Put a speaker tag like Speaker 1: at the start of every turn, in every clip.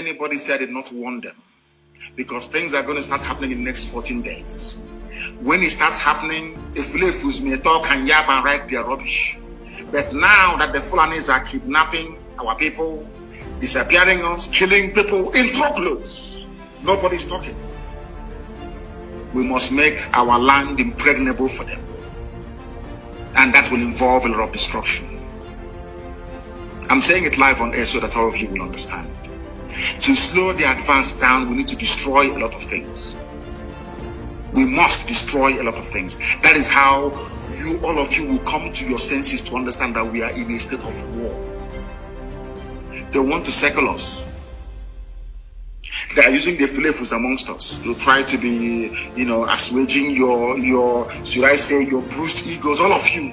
Speaker 1: anybody said it, not warn them. Because things are going to start happening in the next 14 days. When it starts happening, if Fulefus may talk and yab and write their rubbish. But now that the Fulanis are kidnapping our people, disappearing us, killing people in truckloads, nobody's talking. We must make our land impregnable for them. And that will involve a lot of destruction. I'm saying it live on air so that all of you will understand. To slow the advance down, we need to destroy a lot of things. We must destroy a lot of things. That is how all of you will come to your senses to understand that we are in a state of war. They want to circle us. They are using the Fulefus amongst us to try to be, assuaging your, should I say, your bruised egos, all of you,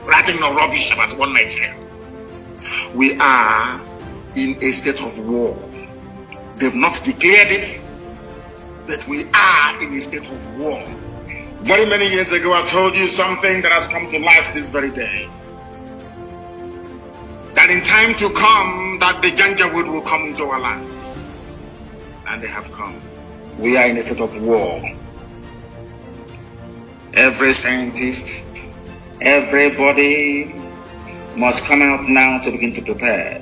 Speaker 1: writing no rubbish about one Nigeria. We are in a state of war. They've not declared it, but we are in a state of war. Very many years ago, I told you something that has come to life this very day. That in time to come, that the Janjaweed will come into our land. And they have come. We are in a state of war. Every scientist, everybody must come out now to begin to prepare.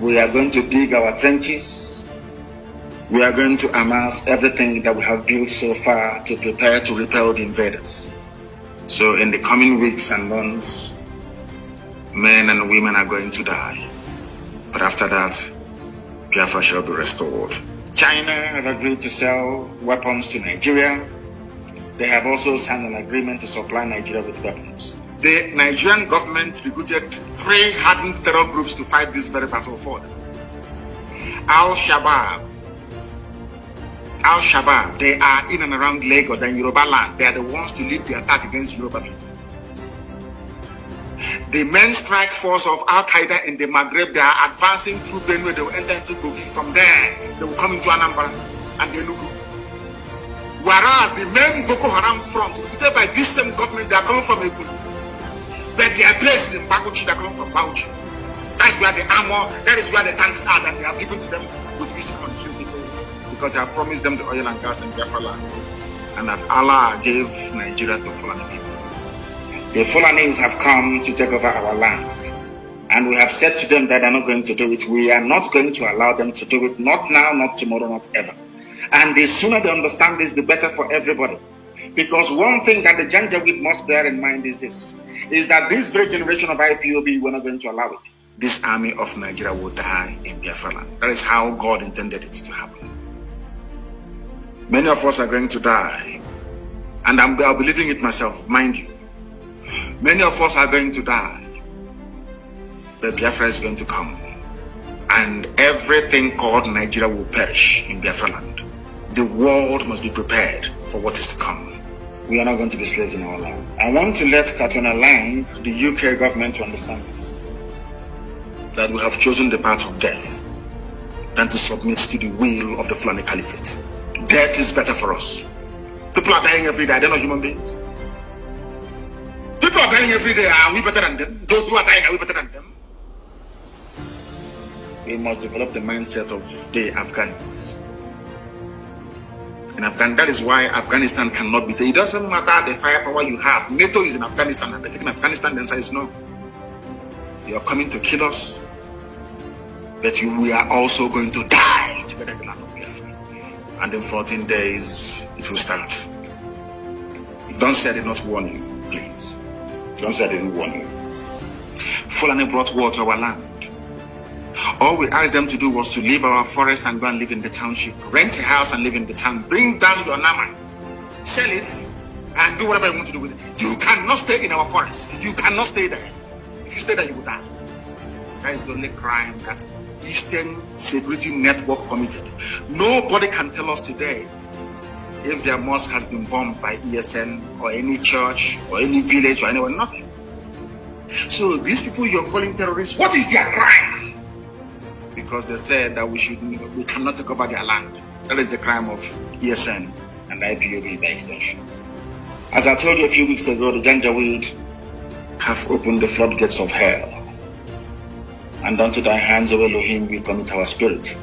Speaker 1: We are going to dig our trenches. We are going to amass everything that we have built so far to prepare to repel the invaders. So in the coming weeks and months, men and women are going to die. But after that, Biafra shall be restored. China have agreed to sell weapons to Nigeria. They have also signed an agreement to supply Nigeria with weapons. The Nigerian government recruited 3 hardened terror groups to fight this very battle for them. Al-Shabaab, they are in and around Lagos and Yoruba land. They are the ones to lead the attack against Yoruba people. The main strike force of Al-Qaeda in the Maghreb, they are advancing through Benue. They will enter into Kogi. From there, they will come into Anambra and Enugu. Whereas the main Boko Haram front, led by this same government, they are coming from Enugu. But their base is in Bauchi, they are coming from Bauchi. That's where the armor, that is where the tanks are that they have given to them with which to kill people. Because they have promised them the oil and gas in Biafra land. And that Allah gave Nigeria to Fulani people. The Fulanis have come to take over our land. And we have said to them that they're not going to do it. We are not going to allow them to do it. Not now, not tomorrow, not ever. And the sooner they understand this, the better for everybody. Because one thing that the Janjaweed must bear in mind is this. Is that this very generation of IPOB, we're not going to allow it. This army of Nigeria will die in Biafra land. That is how God intended it to happen. Many of us are going to die. And I'll be leading it myself, mind you. Many of us are going to die. But Biafra is going to come. And everything called Nigeria will perish in Biafra land. The world must be prepared for what is to come. We are not going to be slaves in our land. I want to let Katona Line, the UK government, to understand this. That we have chosen the path of death than to submit to the will of the Fulani Caliphate. Death is better for us. People are dying every day. They're not human beings. People are dying every day. Are we better than them? Those who are dying, are we better than them? We must develop the mindset of the Afghans. In Afghanistan, that is why Afghanistan cannot be taken. It doesn't matter the firepower you have. NATO is in Afghanistan, and they're taking Afghanistan, then says no. You are coming to kill us, but we are also going to die together in the land of Biafra. And in 14 days, it will start. Don't say I did not warn you, please. Don't say I didn't warn you. Fulani brought war to our land. All we asked them to do was to leave our forest and go and live in the township. Rent a house and live in the town. Bring down your nama. Sell it and do whatever you want to do with it. You cannot stay in our forest. You cannot stay there. If you stay there, you will die. That is the only crime that Eastern Security Network committed. Nobody can tell us today if their mosque has been bombed by ESN or any church or any village or anyone. Nothing. So these people you're calling terrorists, what is their crime? Because they said that we cannot take over their land. That is the crime of ESN and IPOB by extension. As I told you a few weeks ago, the Janjaweed have opened the floodgates of hell. And unto thy hands, O Elohim, we commit our spirit.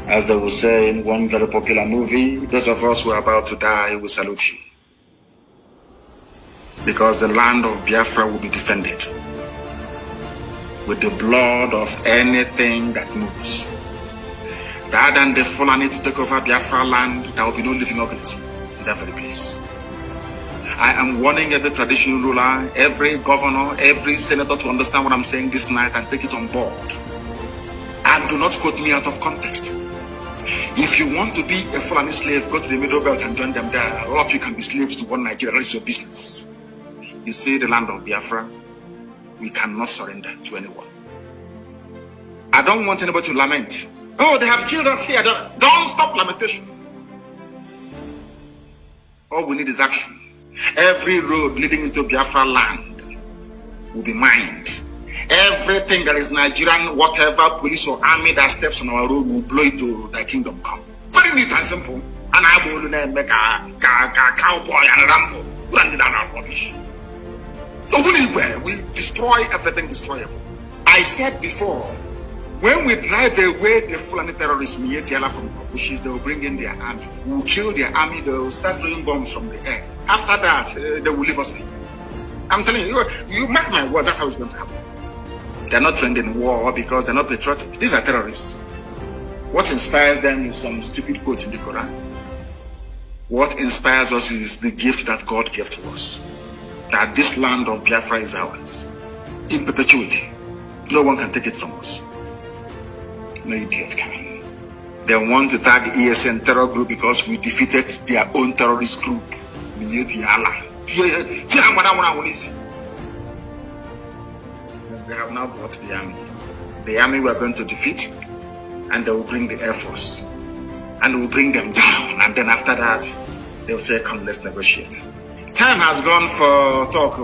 Speaker 1: As they will say in one very popular movie, those of us who are about to die will salute you. Because the land of Biafra will be defended with the blood of anything that moves. Rather than the Fulani to take over Biafra land, there will be no living organism in that very place. I am warning every traditional ruler, every governor, every senator to understand what I'm saying this night and take it on board. And do not quote me out of context. If you want to be a Fulani slave, go to the Middle Belt and join them there. All of you can be slaves to one Nigeria. That is your business. You see, the land of Biafra, we cannot surrender to anyone. I don't want anybody to lament. Oh, they have killed us here. Don't stop lamentation. All we need is action. Every road leading into Biafra land will be mined. Everything that is Nigerian, whatever police or army that steps on our road will blow it to thy kingdom come. Very neat and simple. And I will make a cowboy and Rambo. Rubbish. We destroy everything destroyable. I said before, when we drive away the Fulani terrorists, from bushes, they will bring in their army. We will kill their army, they will start throwing bombs from the air. After that, they will leave us in. I'm telling you, you mark my words, that's how it's going to happen. They're not trained in war because they're not patriotic. These are terrorists. What inspires them is some stupid quotes in the Quran. What inspires us is the gift that God gave to us. That this land of Biafra is ours. In perpetuity. No one can take it from us. No idiot can. They want to tag ESN terror group because we defeated their own terrorist group. They have now brought the army. The army we are going to defeat, and they will bring the Air Force. And they will bring them down. And then after that, they will say, come, let's negotiate. Time has gone for talk.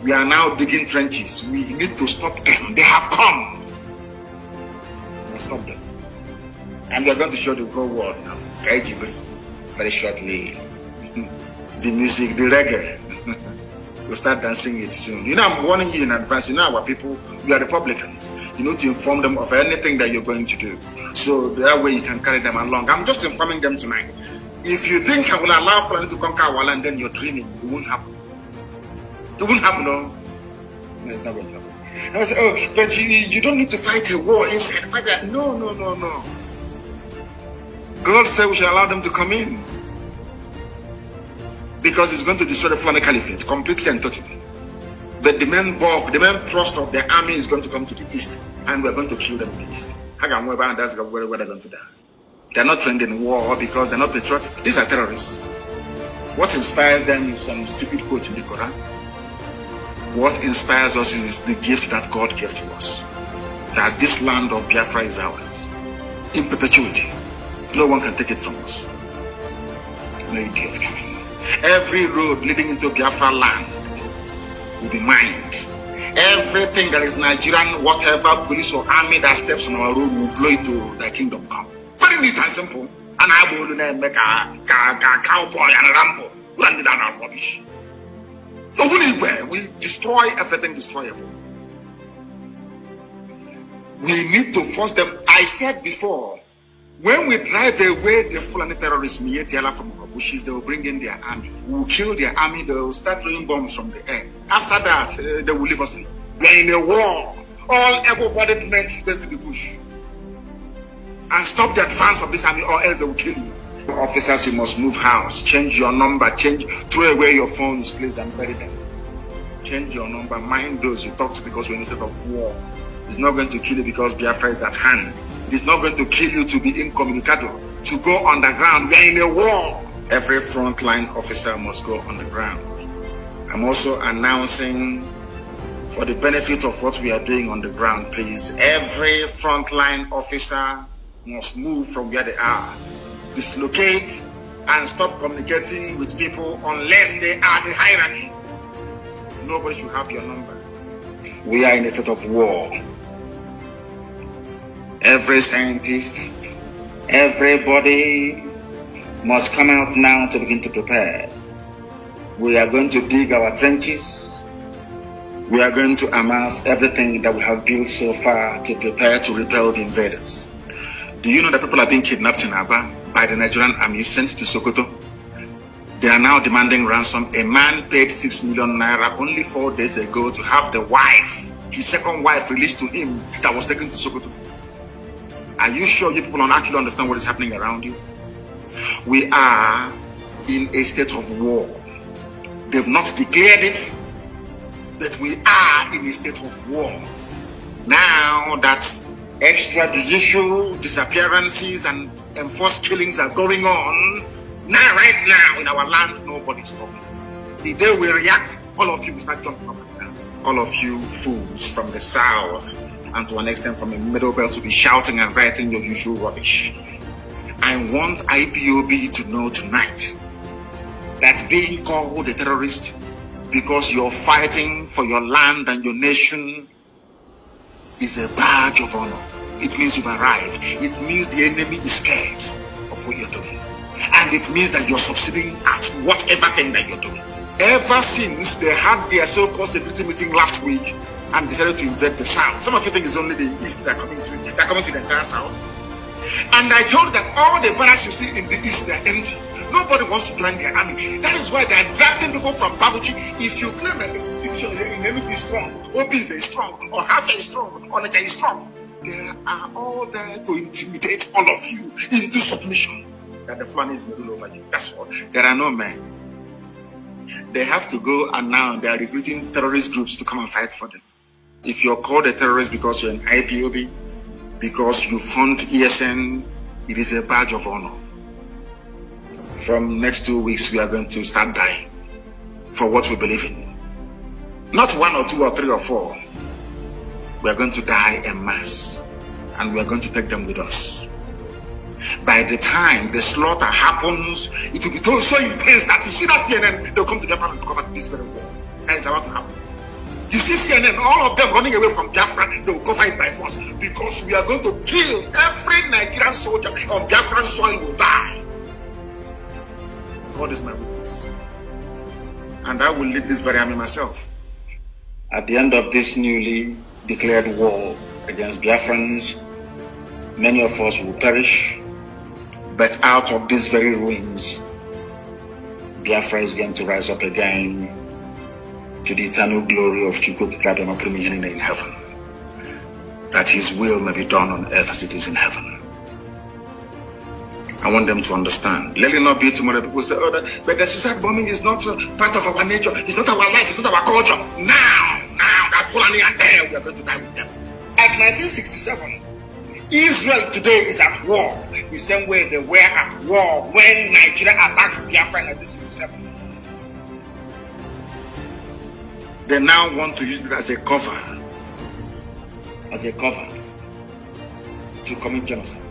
Speaker 1: We are now digging trenches. We need to stop them. They have come. We'll stop them. And we are going to show the whole world now. Very shortly. The music, the reggae. We'll start dancing it soon. You know, I'm warning you in advance. You know, our people, we are Republicans. You need to inform them of anything that you're going to do. So that way you can carry them along. I'm just informing them tonight. If you think I will allow Fulani to conquer our land, then you're dreaming. It won't happen. It won't happen, no. No, it's not going to happen. I was like, oh, but you don't need to fight a war inside. Fight that. No. God said we should allow them to come in. Because it's going to destroy the Fulani Caliphate completely and totally. But the main bulk, the main thrust of the army is going to come to the east. And we're going to kill them in the east. And that's where they're going to die. They're not trained in war because they're not patriotic. These are terrorists. What inspires them is some stupid quotes in the Quran. What inspires us is the gift that God gave to us. That this land of Biafra is ours. In perpetuity. No one can take it from us. No idiot can. Every road leading into Biafra land will be mined. Everything that is Nigerian, whatever police or army that steps on our road will blow it to thy kingdom come. Very neat and simple. And I will make a cowboy and Rambo. Rubbish. We destroy everything destroyable. We need to force them. I said before, when we drive away the Fulani terrorists, from our bushes, they will bring in their army. We will kill their army, they will start throwing bombs from the air. After that, they will leave us in. We are in a war. All able-bodied men should go to the bush. And stop the advance of this army, or else they will kill you. Officers, you must move house. Change your number. Throw away your phones, please, and bury them. Change your number. Mind those you talk to because we're in a state of war. It's not going to kill you because Biafra is at hand. It's not going to kill you to be incommunicado, to go underground. We are in a war. Every frontline officer must go underground. I'm also announcing, for the benefit of what we are doing on the ground, please, every frontline officer must move from where they are. Dislocate and stop communicating with people unless they are the hierarchy. Nobody should have your number. We are in a state of war. Every scientist, everybody must come out now to begin to prepare. We are going to dig our trenches. We are going to amass everything that we have built so far to prepare to repel the invaders. Do you know that people are being kidnapped in Aba by the Nigerian army sent to Sokoto? They are now demanding ransom. A man paid 6 million naira only 4 days ago to have the wife, his second wife, released to him that was taken to Sokoto. Are you sure you people don't actually understand what is happening around you? We are in a state of war. They've not declared it, but we are in a state of war. Now that extrajudicial disappearances and enforced killings are going on, right now in our land, nobody's talking. The day we react, all of you will start jumping up and down. All of you fools from the south and to an extent from the middle belt will be shouting and writing your usual rubbish. I want IPOB to know tonight that being called a terrorist because you're fighting for your land and your nation is a badge of honor. It means you've arrived. It means the enemy is scared of what you're doing. And it means that you're succeeding at whatever thing that you're doing. Ever since they had their so-called security meeting last week and decided to invade the south, some of you think it's only the east that are coming to the entire south. And I told that all the barracks you see in the east, they're empty. Nobody wants to join their army. That is why they're drafting people from Babuchi. If you claim that the institution in Enugu is strong, Obis is strong, or Hafa is strong, or Naja is strong, they are all there to intimidate all of you into submission. That the Fulanis may rule over you. That's all. There are no men. They have to go and now they are recruiting terrorist groups to come and fight for them. If you're called a terrorist because you're an IPOB, because you fund ESN, it is a badge of honor. From next 2 weeks, we are going to start dying for what we believe in. Not 1 or 2 or 3 or 4. We are going to die en masse, and we are going to take them with us. By the time the slaughter happens, it will be so intense that you see that CNN, they'll come to Biafra to cover this very war. That is about to happen. You see CNN, all of them running away from Biafra, they will cover it by force because we are going to kill every Nigerian soldier on Biafran soil will die. God is my witness. And I will lead this very army myself. At the end of this newly declared war against Biafrans, many of us will perish, but out of these very ruins, Biafra is going to rise up again to the eternal glory of Chukwu in heaven, that his will may be done on earth as it is in heaven. I want them to understand. Let it not be tomorrow people say, oh, but the suicide bombing is not part of our nature, it's not our life, it's not our culture. Now that Fulani are there, we are going to die with them. At 1967, Israel today is at war, the same way they were at war when Nigeria attacked Biafra in 1967. They now want to use it as a cover to commit genocide.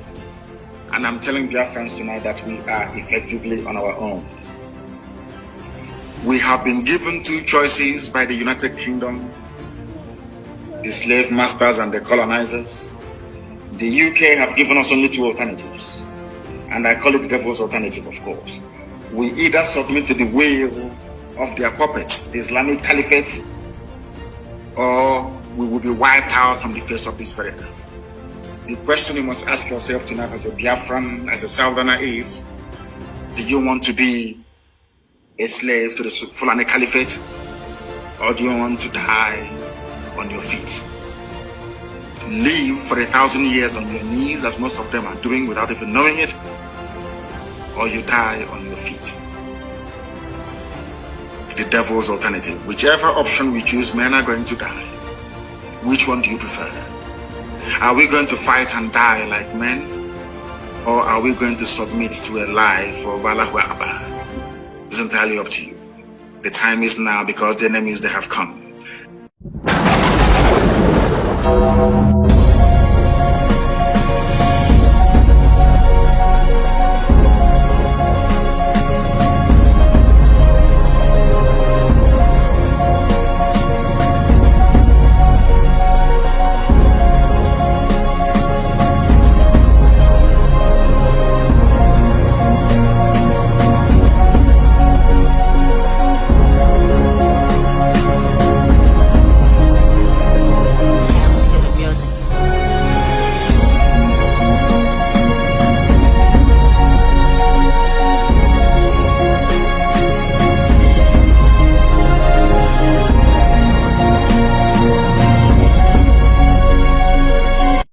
Speaker 1: And I'm telling Biafrans tonight that we are effectively on our own. We have been given 2 choices by the United Kingdom, the slave masters and the colonizers. The UK have given us only 2 alternatives, and I call it the devil's alternative, of course. We either submit to the will of their puppets, the Islamic Caliphate, or we will be wiped out from the face of this very earth. The question you must ask yourself tonight as a Biafran, as a Southerner is, do you want to be a slave to the Fulani Caliphate, or do you want to die on your feet? Live for 1,000 years on your knees, as most of them are doing without even knowing it, or you die on your feet. The devil's alternative. Whichever option we choose, men are going to die. Which one do you prefer? Are we going to fight and die like men, or are we going to submit to a lie for Allahu Akbar? It's entirely up to you. The time is now because the enemies, they have come.